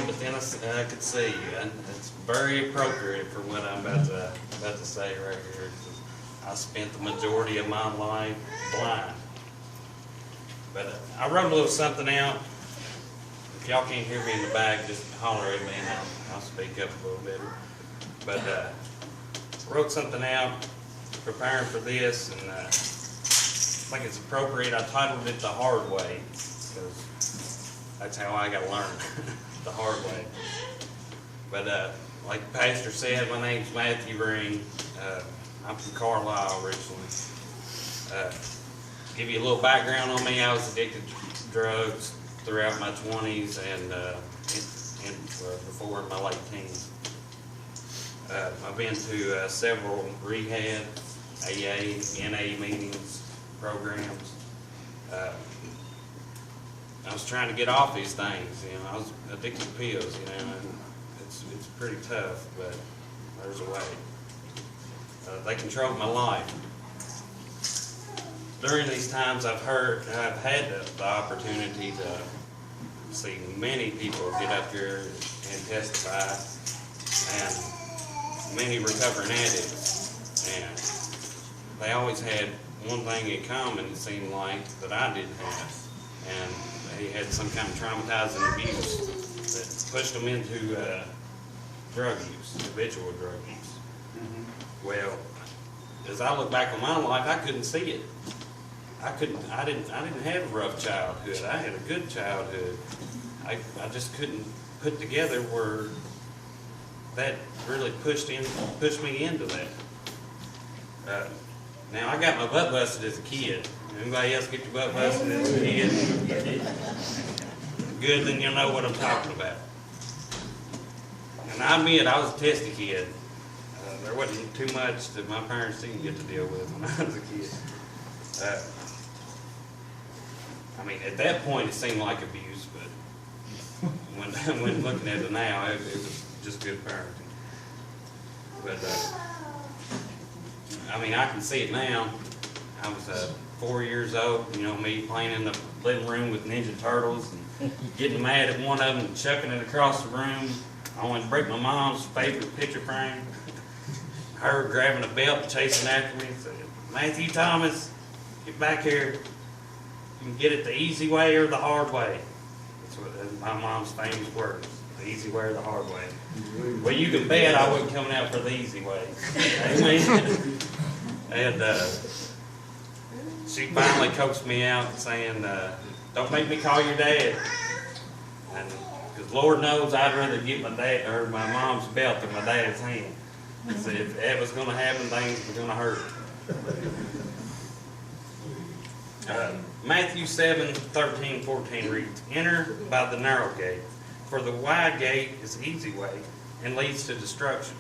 blind, but then I could see you, and it's very appropriate for what I'm about to say right here. I spent the majority of my life blind. But I wrote a little something out. If y'all can't hear me in the back, just holler at me and I'll speak up a little bit. But wrote something out, preparing for this, and I think it's appropriate. I titled it The Hard Way, because that's how I got to learn, the hard way. But like the pastor said, my name's Matthew Green. I'm from Carlisle originally. Give you a little background on me. I was addicted to drugs throughout my 20s and before in my late teens. I've been to several rehab, AA, NA meetings, programs. I was trying to get off these things. You know, I was addicted to pills. You know, and it's pretty tough, but there's a way. They controlled my life. During these times, I've had the opportunity to see many people get up here and testify, and many recovering addicts. And they always had one thing in common, it seemed like, that I didn't have. And they had some kind of traumatizing abuse that pushed them into drug use, habitual drug use. Mm-hmm. Well, as I look back on my life, I couldn't see it. I didn't have a rough childhood. I had a good childhood. I just couldn't put together where that really pushed me into that. Now I got my butt busted as a kid. Anybody else get your butt busted as a kid? Good, then you'll know what I'm talking about. And I admit I was a testy kid. There wasn't too much that my parents didn't get to deal with when I was a kid. I mean, at that point, it seemed like abuse, but when looking at it now, it was just good parenting. But, I mean, I can see it now. I was 4 years old, you know, me playing in the living room with Ninja Turtles and getting mad at one of them and chucking it across the room. I wanted to break my mom's favorite picture frame. Her grabbing a belt and chasing after me and saying, "Matthew Thomas, get back here. You can get it the easy way or the hard way." That's my mom's famous words, the easy way or the hard way. Well, you can bet I wasn't coming out for the easy way. Amen. And she finally coaxed me out saying, "Don't make me call your dad." And because Lord knows I'd rather get my dad or my mom's belt than my dad's hand. So if that was going to happen, things were going to hurt. Matthew 7:13-14 reads, "Enter by the narrow gate, for the wide gate is the easy way and leads to destruction.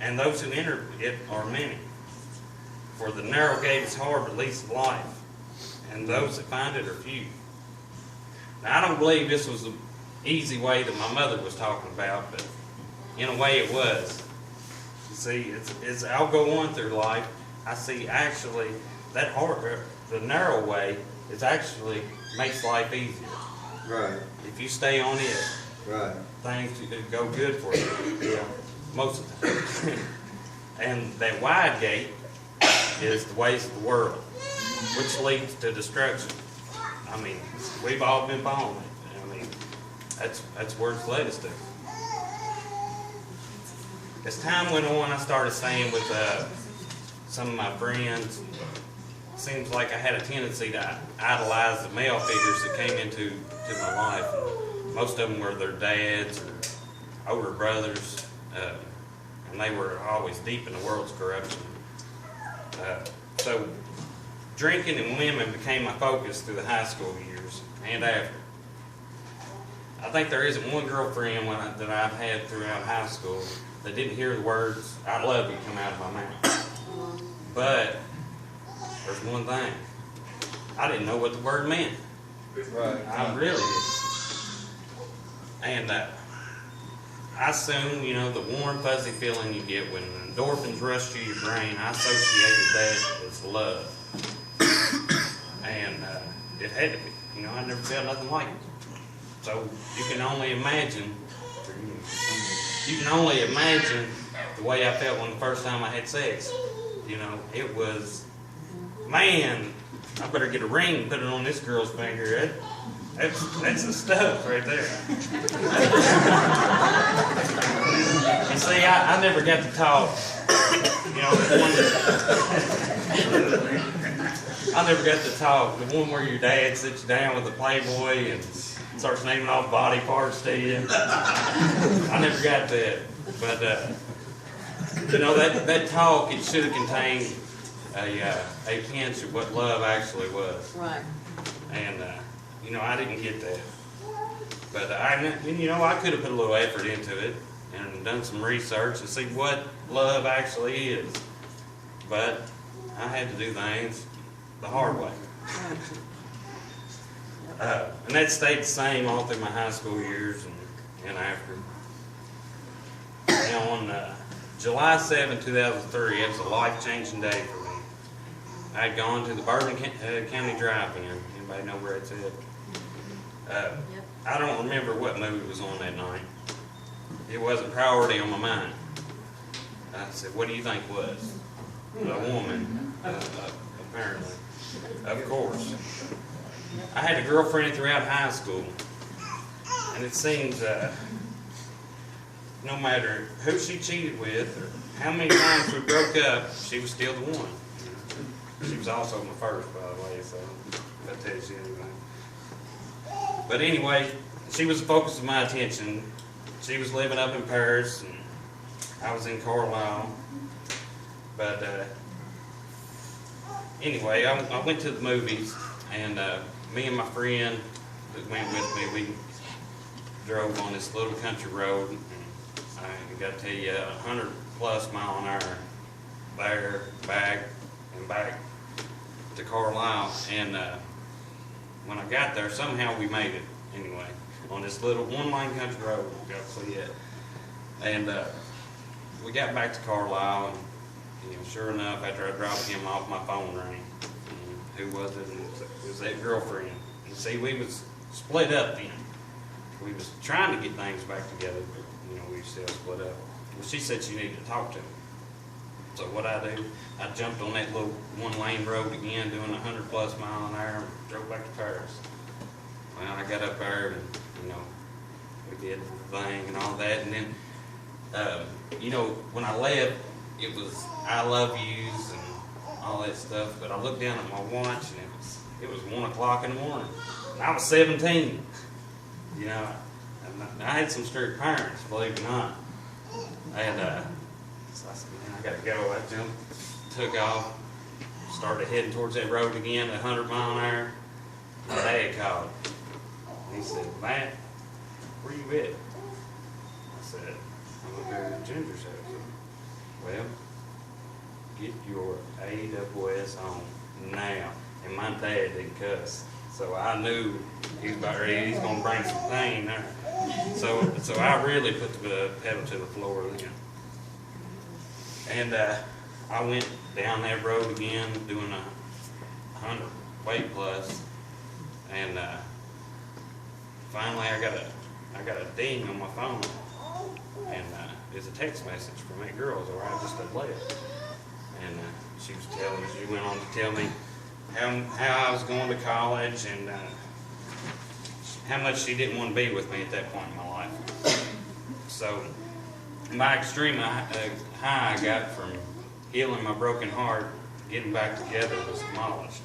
And those who enter it are many. For the narrow gate is hard but leads to life, and those that find it are few." Now, I don't believe this was the easy way that my mother was talking about, but in a way it was. You see, as I'll go on through life, I see actually that the narrow way is actually makes life easier. Right. If you stay on it, Right. things go good for you. Yeah. Most of the time. And that wide gate is the ways of the world, which leads to destruction. I mean, we've all been born. I mean, that's where it's led us to. As time went on, I started staying with some of my friends. Seems like I had a tendency to idolize the male figures that came into my life. And most of them were their dads or older brothers, and they were always deep in the world's corruption. So drinking and women became my focus through the high school years and after. I think there isn't one girlfriend that I've had throughout high school that didn't hear the words, "I love you," come out of my mouth. But there's one thing. I didn't know what the word meant. Right. I really didn't. And I soon, you know, the warm, fuzzy feeling you get when endorphins rush through your brain, I associated that as love. And it had to be. You know, I never felt nothing like it. So you can only imagine the way I felt when the first time I had sex. You know, it was, man, I better get a ring and put it on this girl's finger. That's the stuff right there. You see, I never got to talk. You know, I never got to talk. The one where your dad sits you down with a Playboy and starts naming off body parts to you. I never got that. But, you know, that talk, it should have contained a hint of what love actually was. Right. And, you know, I didn't get that. But, you know, I could have put a little effort into it and done some research to see what love actually is. But I had to do things the hard way. And that stayed the same all through my high school years and after. Now on July 7, 2003, it was a life-changing day for me. I had gone to the Bourbon County Drive-In. Anybody know where it's at? I don't remember what movie was on that night. It wasn't priority on my mind. I said, what do you think was? A woman, apparently. Of course. I had a girlfriend throughout high school. And it seems no matter who she cheated with or how many times we broke up, she was still the one. She was also my first, by the way, so if that tells you anything. But anyway, she was the focus of my attention. She was living up in Paris, and I was in Carlisle. But anyway, I went to the movies, and me and my friend that went with me, we drove on this little country road. And I got to tell you, 100+ mile an hour there, back to Carlisle. And when I got there, somehow we made it anyway on this little one-lane country road. We got to see it. And we got back to Carlisle, and you know, sure enough, after I dropped him off, my phone rang. And who was it? And it was that girlfriend. And see, we was split up then. We was trying to get things back together, but you know, we still split up. Well, she said she needed to talk to me. So what I do, I jumped on that little one-lane road again, doing 100+ mile an hour, and drove back to Paris. Well, I got up there, and you know, we did the thing and all that, and then, you know, when I left, it was I love yous and all that stuff. But I looked down at my watch, and it was 1 o'clock in the morning. And I was 17. You know, I had some strict parents, believe it or not. And so I said, man, I gotta go. I jumped, took off, started heading towards that road again at 100 mile an hour. My dad called. He said, Matt, where you at? I said, I'm up here at Ginger's house. Well, get your AWS on now. And my dad didn't cuss. So I knew he was about ready. He's going to bring some pain there. So I really put the pedal to the floor then. And I went down that road again, doing 100 weight plus. And finally I got a ding on my phone. And it's a text message from that girl where I just had left. And she went on to tell me how I was going to college and how much she didn't want to be with me at that point in my life. So my extreme high I got from healing my broken heart, getting back together, was demolished.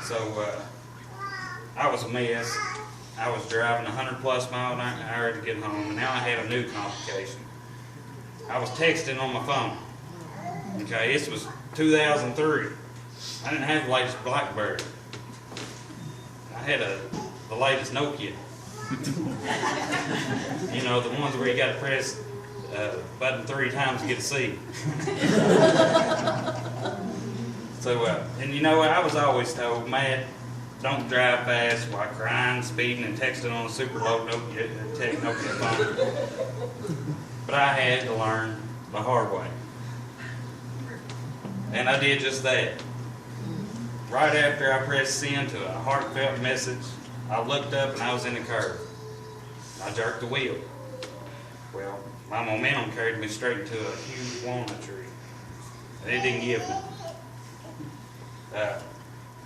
So I was a mess. I was driving 100+ mile an hour to get home, and now I had a new complication. I was texting on my phone. Okay, this was 2003. I didn't have the latest BlackBerry. I had the latest Nokia. You know, the ones where you got to press button 3 times to get a C. So, and you know, I was always told, Matt, don't drive fast while crying, speeding, and texting on a super low Nokia phone. But I had to learn the hard way. And I did just that. Right after I pressed send to a heartfelt message, I looked up and I was in the curve. I jerked the wheel. Well, my momentum carried me straight into a huge walnut tree. And it didn't give me.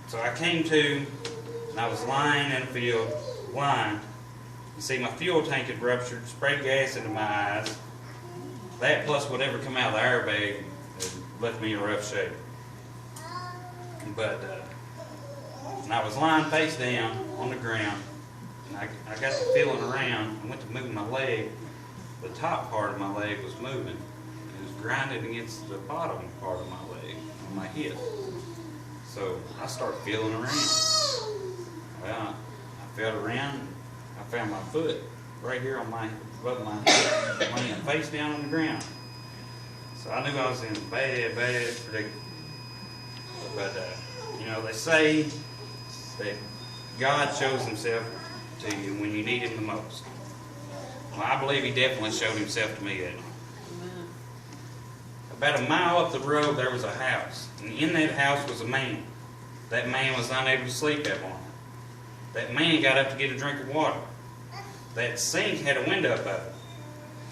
So I came to, and I was lying in a field, blind. You see, my fuel tank had ruptured, sprayed gas into my eyes. That plus whatever come out of the airbag had left me in rough shape. But and I was lying face down on the ground, and I got to feeling around. I went to move my leg. The top part of my leg was moving. It was grinding against the bottom part of my leg, on my hip. So I started feeling around. Well, I felt around, and I found my foot right here on above my hip, laying face down on the ground. So I knew I was in bad predicament. But, you know, they say that God shows himself to you when you need him the most. Well, I believe he definitely showed himself to me that night. About a mile up the road, there was a house. And in that house was a man. That man was unable to sleep that morning. That man got up to get a drink of water. That sink had a window above it.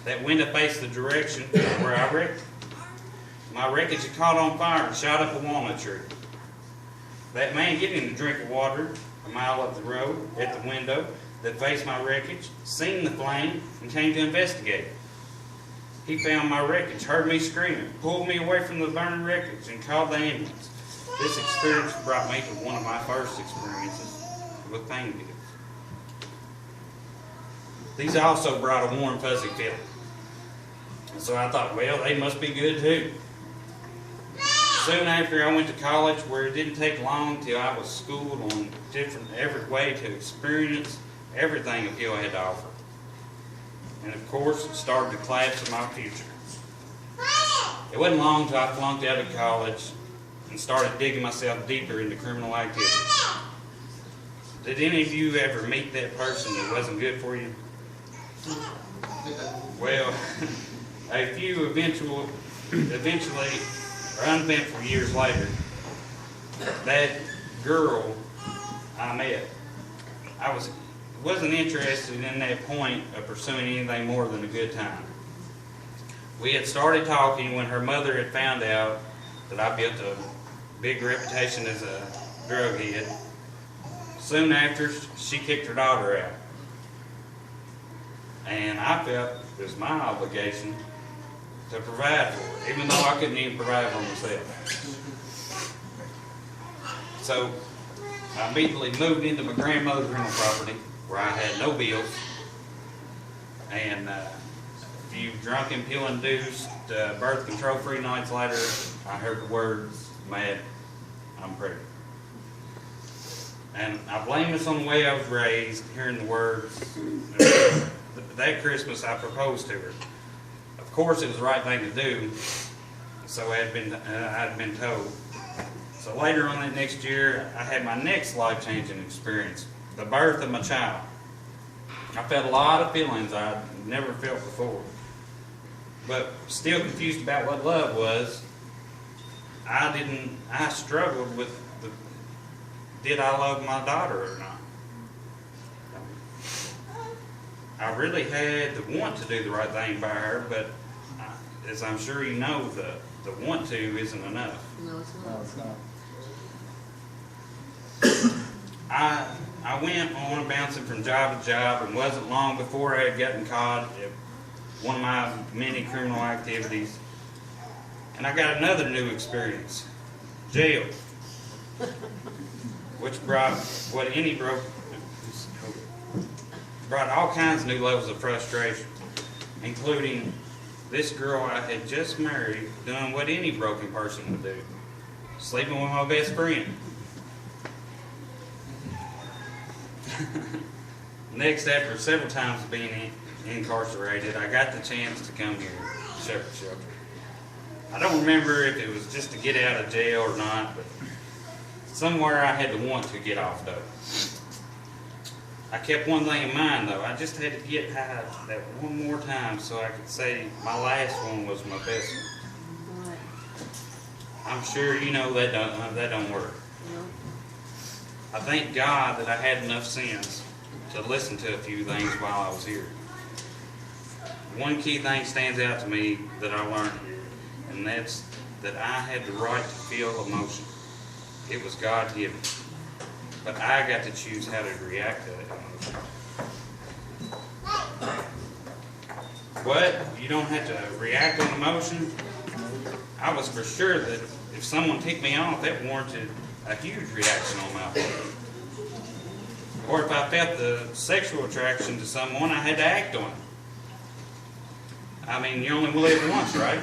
That window faced the direction where I wrecked. My wreckage had caught on fire and shot up a walnut tree. That man getting a drink of water a mile up the road at the window that faced my wreckage, seen the flame, and came to investigate. He found my wreckage, heard me screaming, pulled me away from the burning wreckage, and called the ambulance. This experience brought me to one of my first experiences with pain pills. These also brought a warm, fuzzy feeling. So I thought, well, they must be good too. Soon after, I went to college, where it didn't take long till I was schooled on every way to experience everything a pill had to offer. And of course, it started the collapse of my future. It wasn't long till I flunked out of college and started digging myself deeper into criminal activity. Did any of you ever meet that person that wasn't good for you? Well, a few eventually, or uneventful years later, that girl I met, I wasn't interested in that point of pursuing anything more than a good time. We had started talking when her mother had found out that I built a big reputation as a drug head. Soon after, she kicked her daughter out. And I felt it was my obligation to provide for her, even though I couldn't even provide for myself. So I immediately moved into my grandmother's rental property, where I had no bills, and a few drunken, pill-induced, birth control-free nights later, I heard the words, "Matt, I'm pregnant." And I blame this on the way I was raised, hearing the words. That Christmas, I proposed to her. Of course, it was the right thing to do, so I had been told. So later on that next year, I had my next life-changing experience, the birth of my child. I felt a lot of feelings I'd never felt before, but still confused about what love was. I struggled with did I love my daughter or not? I really had the want to do the right thing by her, but as I'm sure you know, the want to isn't enough. No, it's not. No, it's not. I went on bouncing from job to job, and wasn't long before I had gotten caught at one of my many criminal activities. And I got another new experience, jail, which brought all kinds of new levels of frustration, including this girl I had just married doing what any broken person would do, sleeping with my best friend. Next, after several times being incarcerated, I got the chance to come here to Shepherd Shelter. I don't remember if it was just to get out of jail or not, but somewhere I had to want to get off though. I kept one thing in mind though. I just had to get high that one more time so I could say my last one was my best one. Right. I'm sure you know that don't work. No. I thank God that I had enough sense to listen to a few things while I was here. One key thing stands out to me that I learned here, and that's that I had the right to feel emotion. It was God given, but I got to choose how to react to that emotion. What? You don't have to react on emotion? I was for sure that if someone ticked me off, that warranted a huge reaction on my part. Or if I felt the sexual attraction to someone, I had to act on it. I mean, you only live once, right?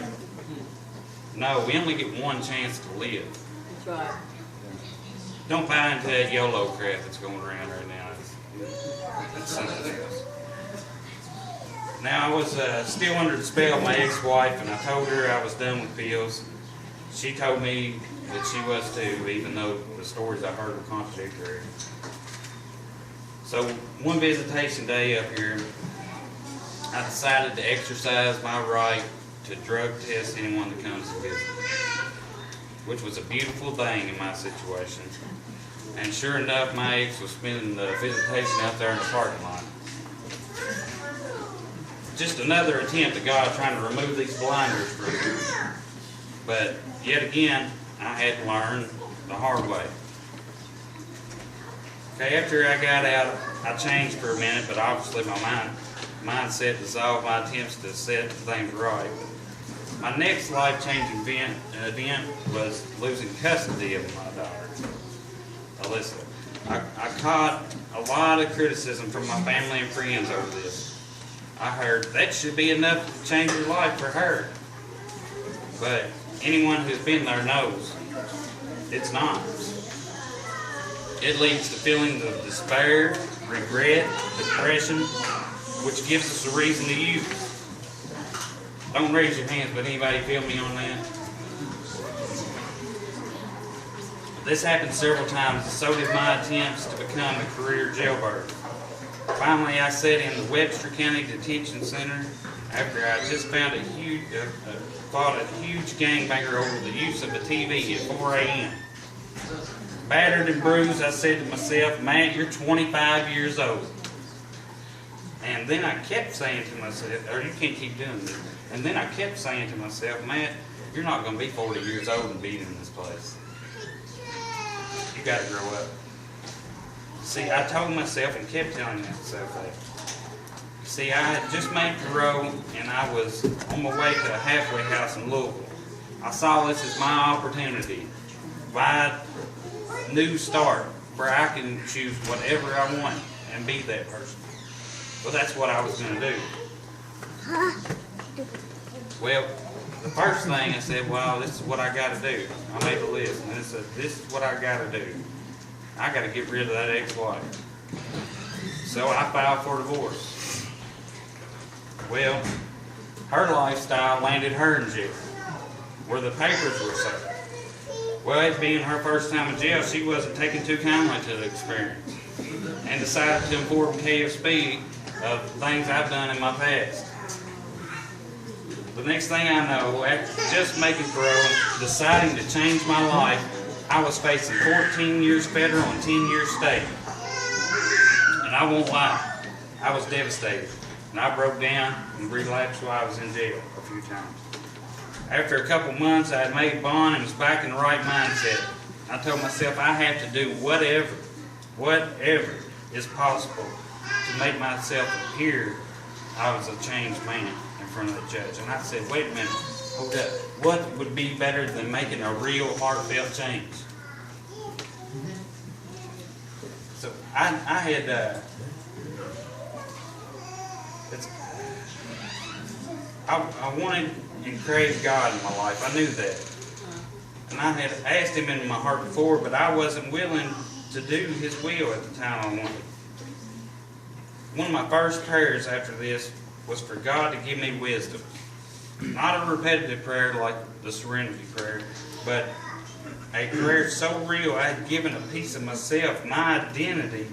No, we only get one chance to live. That's right. Don't buy into that YOLO crap that's going around right now. It's something else. Now, I was still under the spell of my ex-wife, and I told her I was done with pills. She told me that she was too, even though the stories I heard were contradictory. So, one visitation day up here, I decided to exercise my right to drug test anyone that comes to visit, which was a beautiful thing in my situation. And sure enough, my ex was spending the visitation out there in the parking lot. Just another attempt at God trying to remove these blinders from me. But yet again, I had to learn the hard way. Okay, after I got out, I changed for a minute, but obviously my mindset dissolved my attempts to set things right. My next life-changing event was losing custody of my daughter, Alyssa. I caught a lot of criticism from my family and friends over this. I heard that should be enough to change your life for her. But anyone who's been there knows it's not. It leads to feelings of despair, regret, depression, which gives us a reason to use. Don't raise your hands, but anybody feel me on that? This happened several times, and so did my attempts to become a career jailbird. Finally, I sat in the Webster County Detention Center after I just found fought a huge gangbanger over the use of a TV at 4 a.m. Battered and bruised, I said to myself, Matt, you're 25 years old. And then I kept saying to myself, or you can't keep doing this. And then I kept saying to myself, Matt, you're not going to be 40 years old and be in this place. You got to grow up. See, I told myself and kept telling myself that. See, I had just made parole and I was on my way to a halfway house in Louisville. I saw this as my opportunity. Wide, new start where I can choose whatever I want and be that person. Well, that's what I was going to do. Well, the first thing I said, well, this is what I got to do. I made the list, and I said, this is what I got to do. I got to get rid of that ex-wife. So I filed for divorce. Well, her lifestyle landed her in jail, where the papers were set. Well, it being her first time in jail, she wasn't taking too kindly to the experience, and decided to inform KFB of things I've done in my past. The next thing I know, after just making parole, deciding to change my life, I was facing 14 years federal and 10 years state. And I won't lie, I was devastated. And I broke down and relapsed while I was in jail a few times. After a couple months, I had made bond and was back in the right mindset. I told myself I have to do whatever is possible to make myself appear I was a changed man in front of the judge. And I said, wait a minute, hold up. What would be better than making a real heartfelt change? So I had, I wanted and craved God in my life. I knew that. And I had asked Him in my heart before, but I wasn't willing to do His will at the time I wanted. One of my first prayers after this was for God to give me wisdom. Not a repetitive prayer like the Serenity Prayer, but a prayer so real I had given a piece of myself, my identity,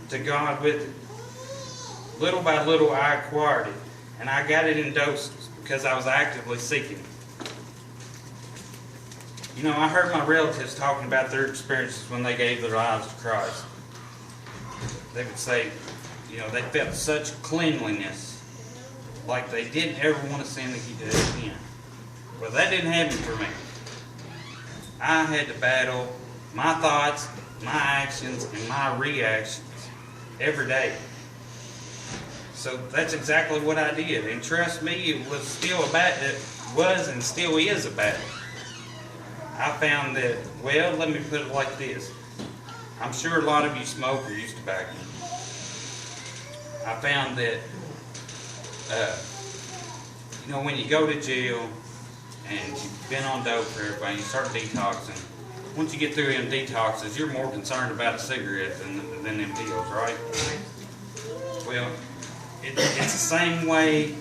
to God with it. Little by little I acquired it, and I got it in doses because I was actively seeking it. You know, I heard my relatives talking about their experiences when they gave their lives to Christ. They would say, you know, they felt such cleanliness, like they didn't ever want to sin again. Well, that didn't happen for me. I had to battle my thoughts, my actions, and my reactions every day. So that's exactly what I did. And trust me, it was still it was and still is a battle. I found that, well, let me put it like this. I'm sure a lot of you smoke or use tobacco. I found that, you know, when you go to jail and you've been on dope for everybody, you start detoxing. Once you get through them detoxes, you're more concerned about a cigarette than them pills, right? Well, it's the same way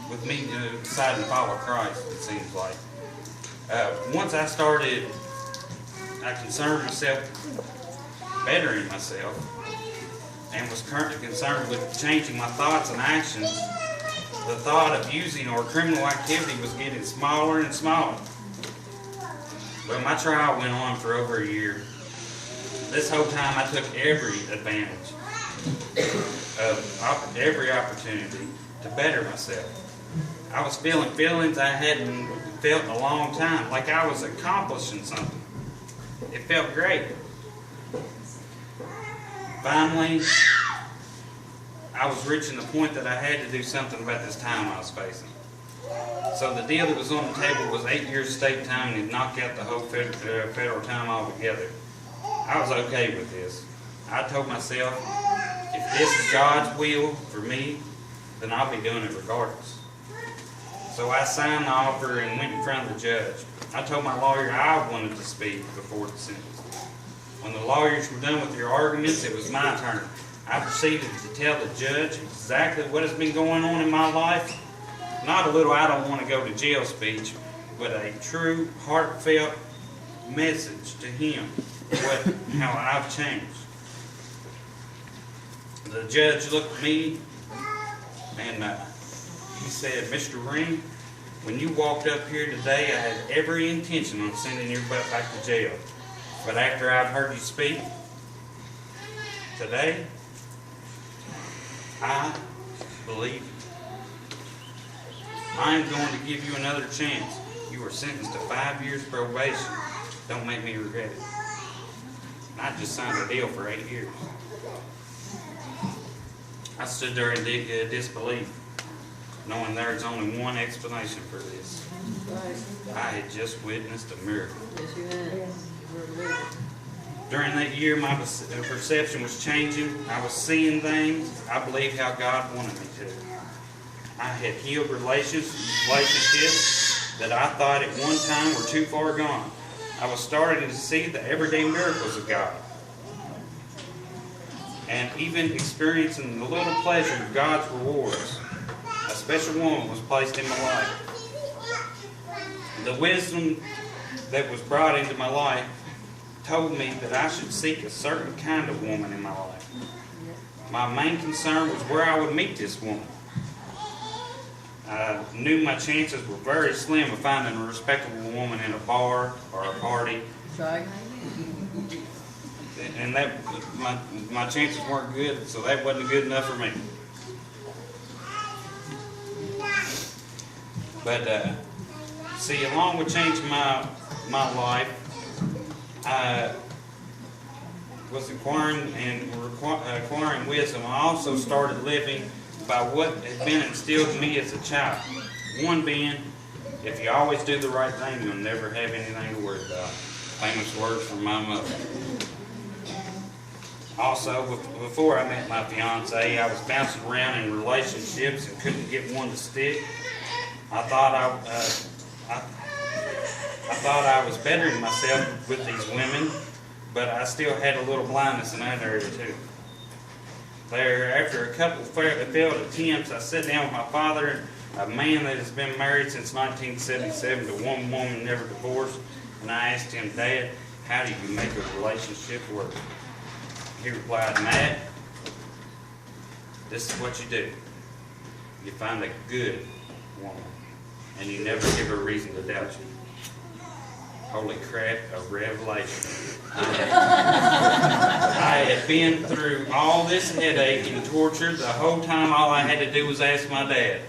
with me deciding to follow Christ, it seems like. Once I started, I concerned myself, bettering myself, and was currently concerned with changing my thoughts and actions. The thought of using or criminal activity was getting smaller and smaller. Well, my trial went on for over a year. This whole time I took every advantage of every opportunity to better myself. I was feeling feelings I hadn't felt in a long time, like I was accomplishing something. It felt great. Finally, I was reaching the point that I had to do something about this time I was facing. So the deal that was on the table was 8 years state time and it knocked out the whole federal time altogether. I was okay with this. I told myself, if this is God's will for me, then I'll be doing it regardless. So I signed the offer and went in front of the judge. I told my lawyer I wanted to speak before the sentence. When the lawyers were done with their arguments, it was my turn. I proceeded to tell the judge exactly what has been going on in my life. Not a little I don't want to go to jail speech, but a true, heartfelt message to him, how I've changed. The judge looked at me and he said, Mr. Green, when you walked up here today, I had every intention on sending your butt back to jail. But after I've heard you speak today, I believe you. I am going to give you another chance. You were sentenced to 5 years probation. Don't make me regret it. I just signed a deal for 8 years. I stood there in disbelief, knowing there's only one explanation for this. I had just witnessed a miracle. Yes, you had. During that year, my perception was changing. I was seeing things. I believed how God wanted me to. I had healed relationships that I thought at one time were too far gone. I was starting to see the everyday miracles of God. And even experiencing the little pleasure of God's rewards. A special woman was placed in my life. The wisdom that was brought into my life told me that I should seek a certain kind of woman in my life. My main concern was where I would meet this woman. I knew my chances were very slim of finding a respectable woman in a bar or a party. Try. And that my chances weren't good, so that wasn't good enough for me. But see, along with changing my life, I was acquiring wisdom. I also started living by what had been instilled in me as a child. One being, if you always do the right thing, you'll never have anything to worry about. Famous words from my mother. Also, before I met my fiance, I was bouncing around in relationships and couldn't get one to stick. I thought I was bettering myself with these women, but I still had a little blindness in that area too. After a couple failed attempts, I sat down with my father, a man that has been married since 1977 to one woman, never divorced, and I asked him, Dad, how do you make a relationship work? He replied, Matt, this is what you do. You find a good woman, and you never give her a reason to doubt you. Holy crap, a revelation. I had been through all this headache and torture. The whole time all I had to do was ask my dad.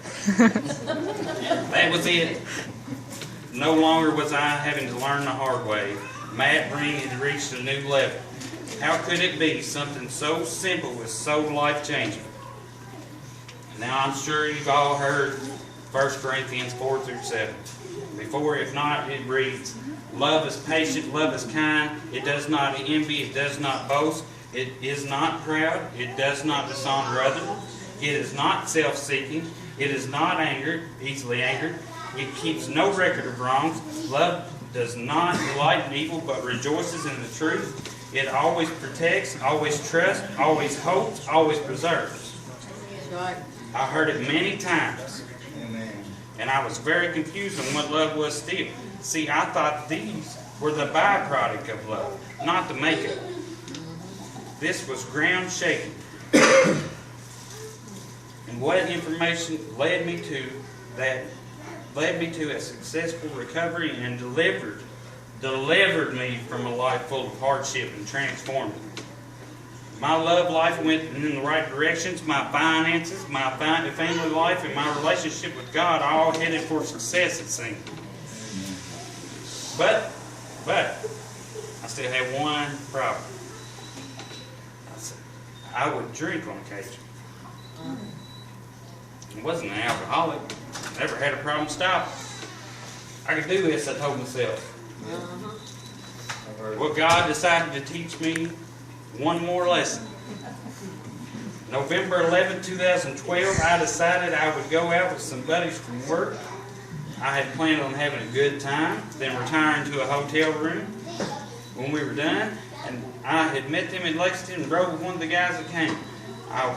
That was it. No longer was I having to learn the hard way. Matt Ring had reached a new level. How could it be something so simple was so life-changing? Now I'm sure you've all heard 1 Corinthians 4-7. Before, if not, it reads, love is patient, love is kind, it does not envy, it does not boast, it is not proud, it does not dishonor others, it is not self-seeking, it is not easily angered, it keeps no record of wrongs, love does not delight in evil, but rejoices in the truth, it always protects, always trusts, always hopes, always preserves. Right. I heard it many times. And I was very confused on what love was still. See, I thought these were the byproduct of love, not the makeup. This was ground shaking. And what information led me to a successful recovery and delivered me from a life full of hardship and transformed me. My love life went in the right directions. My finances, my family life, and my relationship with God all headed for success, it seemed. But I still had one problem. I would drink on occasion. I wasn't an alcoholic. Never had a problem stopping. I could do this, I told myself. Well, God decided to teach me one more lesson. November 11, 2012, I decided I would go out with some buddies from work. I had planned on having a good time, then retiring to a hotel room when we were done. And I had met them in Lexington and rode with one of the guys that came. I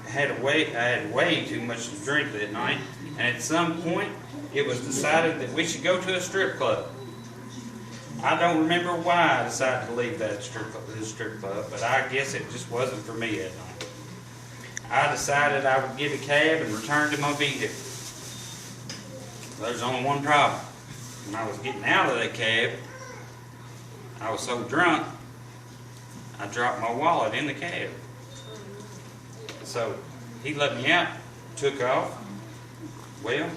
had way too much to drink that night, and at some point it was decided that we should go to a strip club. I don't remember why I decided to leave that strip club, but I guess it just wasn't for me that night. I decided I would get a cab and return to my vehicle. There's only one problem. When I was getting out of that cab, I was so drunk, I dropped my wallet in the cab. So he let me out, took off. Well,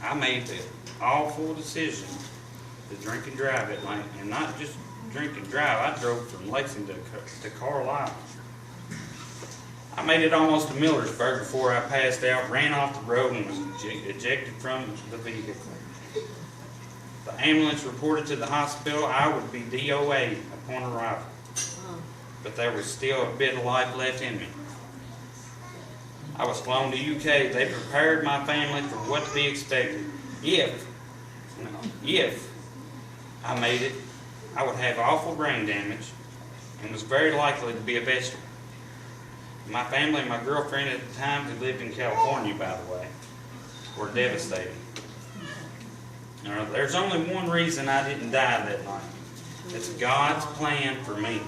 I made the awful decision to drink and drive at night, and not just drink and drive. I drove from Lexington to Carlisle. I made it almost to Millersburg before I passed out, ran off the road, and was ejected from the vehicle. The ambulance reported to the hospital I would be DOA upon arrival, but there was still a bit of life left in me. I was flown to UK. They prepared my family for what to be expected. If I made it, I would have awful brain damage and was very likely to be a vegetable. My family and my girlfriend at the time, who lived in California, by the way, were devastated. Now, there's only one reason I didn't die that night. It's God's plan for me.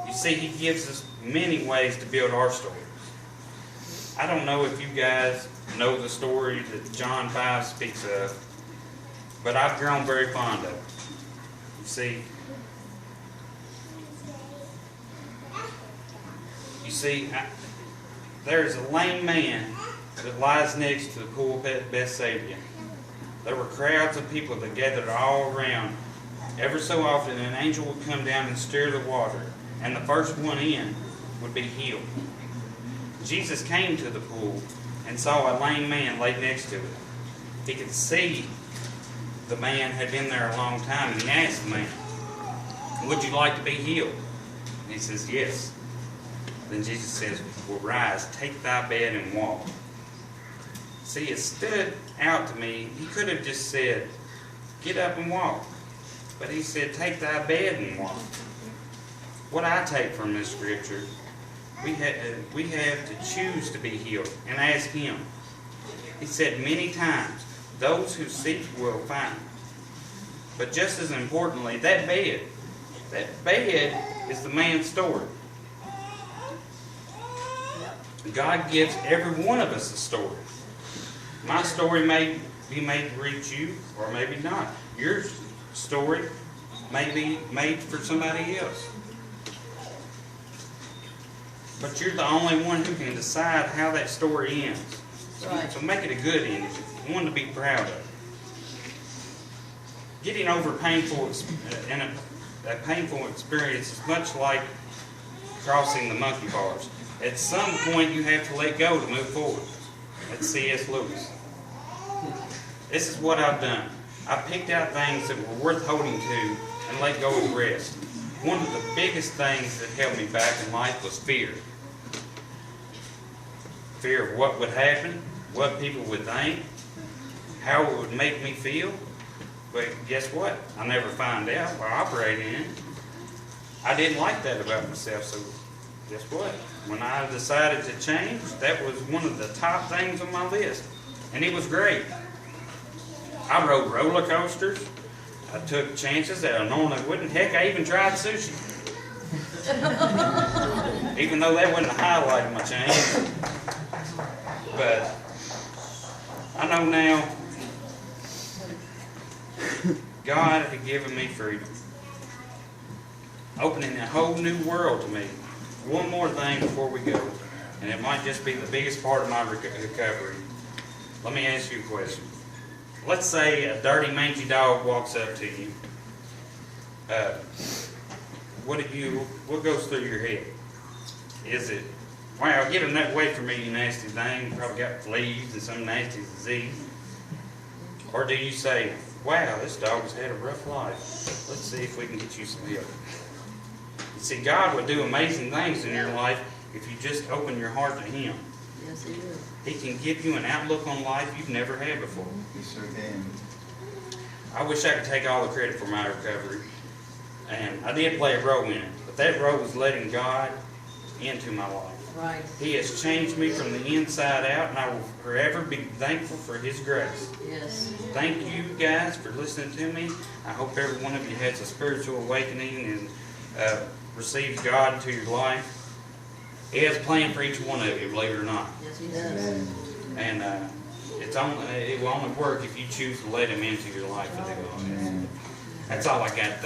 You see, He gives us many ways to build our stories. I don't know if you guys know the story that John 5 speaks of, but I've grown very fond of it. You see, there's a lame man that lies next to the pool of Bethsaida. There were crowds of people that gathered all around. Ever so often, an angel would come down and stir the water, and the first one in would be healed. Jesus came to the pool and saw a lame man laid next to it. He could see the man had been there a long time, and he asked the man, "Would you like to be healed?" And he says, "Yes." Then Jesus says, "Well, rise, take thy bed and walk." See, it stood out to me. He could have just said, "Get up and walk." But he said, "Take thy bed and walk." What I take from this scripture, we have to choose to be healed and ask Him. He said many times, those who seek will find. But just as importantly, that bed is the man's story. God gives every one of us a story. My story may be made to reach you, or maybe not. Yours story may be made for somebody else. But you're the only one who can decide how that story ends. Right. So make it a good ending, one to be proud of. Getting over a painful experience is much like crossing the monkey bars. At some point, you have to let go to move forward. That's C.S. Lewis. This is what I've done. I picked out things that were worth holding to and let go of the rest. One of the biggest things that held me back in life was fear. Fear of what would happen, what people would think, how it would make me feel. But guess what? I never found out by operating in it. I didn't like that about myself, so guess what? When I decided to change, that was one of the top things on my list. And it was great. I rode roller coasters. I took chances that I normally wouldn't. Heck, I even tried sushi. Even though that wasn't the highlight of my change. But I know now God had given me freedom, opening a whole new world to me. One more thing before we go, and it might just be the biggest part of my recovery. Let me ask you a question. Let's say a dirty, mangy dog walks up to you. What goes through your head? Is it, wow, get him that away from me, you nasty thing. You probably got fleas and some nasty disease. Or do you say, wow, this dog has had a rough life. Let's see if we can get you some help. You see, God would do amazing things in your life if you just open your heart to Him. Yes, He will. He can give you an outlook on life you've never had before. You sure can. I wish I could take all the credit for my recovery. And I did play a role in it. But that role was letting God into my life. Right. He has changed me from the inside out, and I will forever be thankful for His grace. Yes. Thank you guys for listening to me. I hope every one of you has a spiritual awakening and receives God into your life. He has a plan for each one of you, believe it or not. Yes, He does. Amen. And it will only work if you choose to let Him into your life. Amen. That's all I got.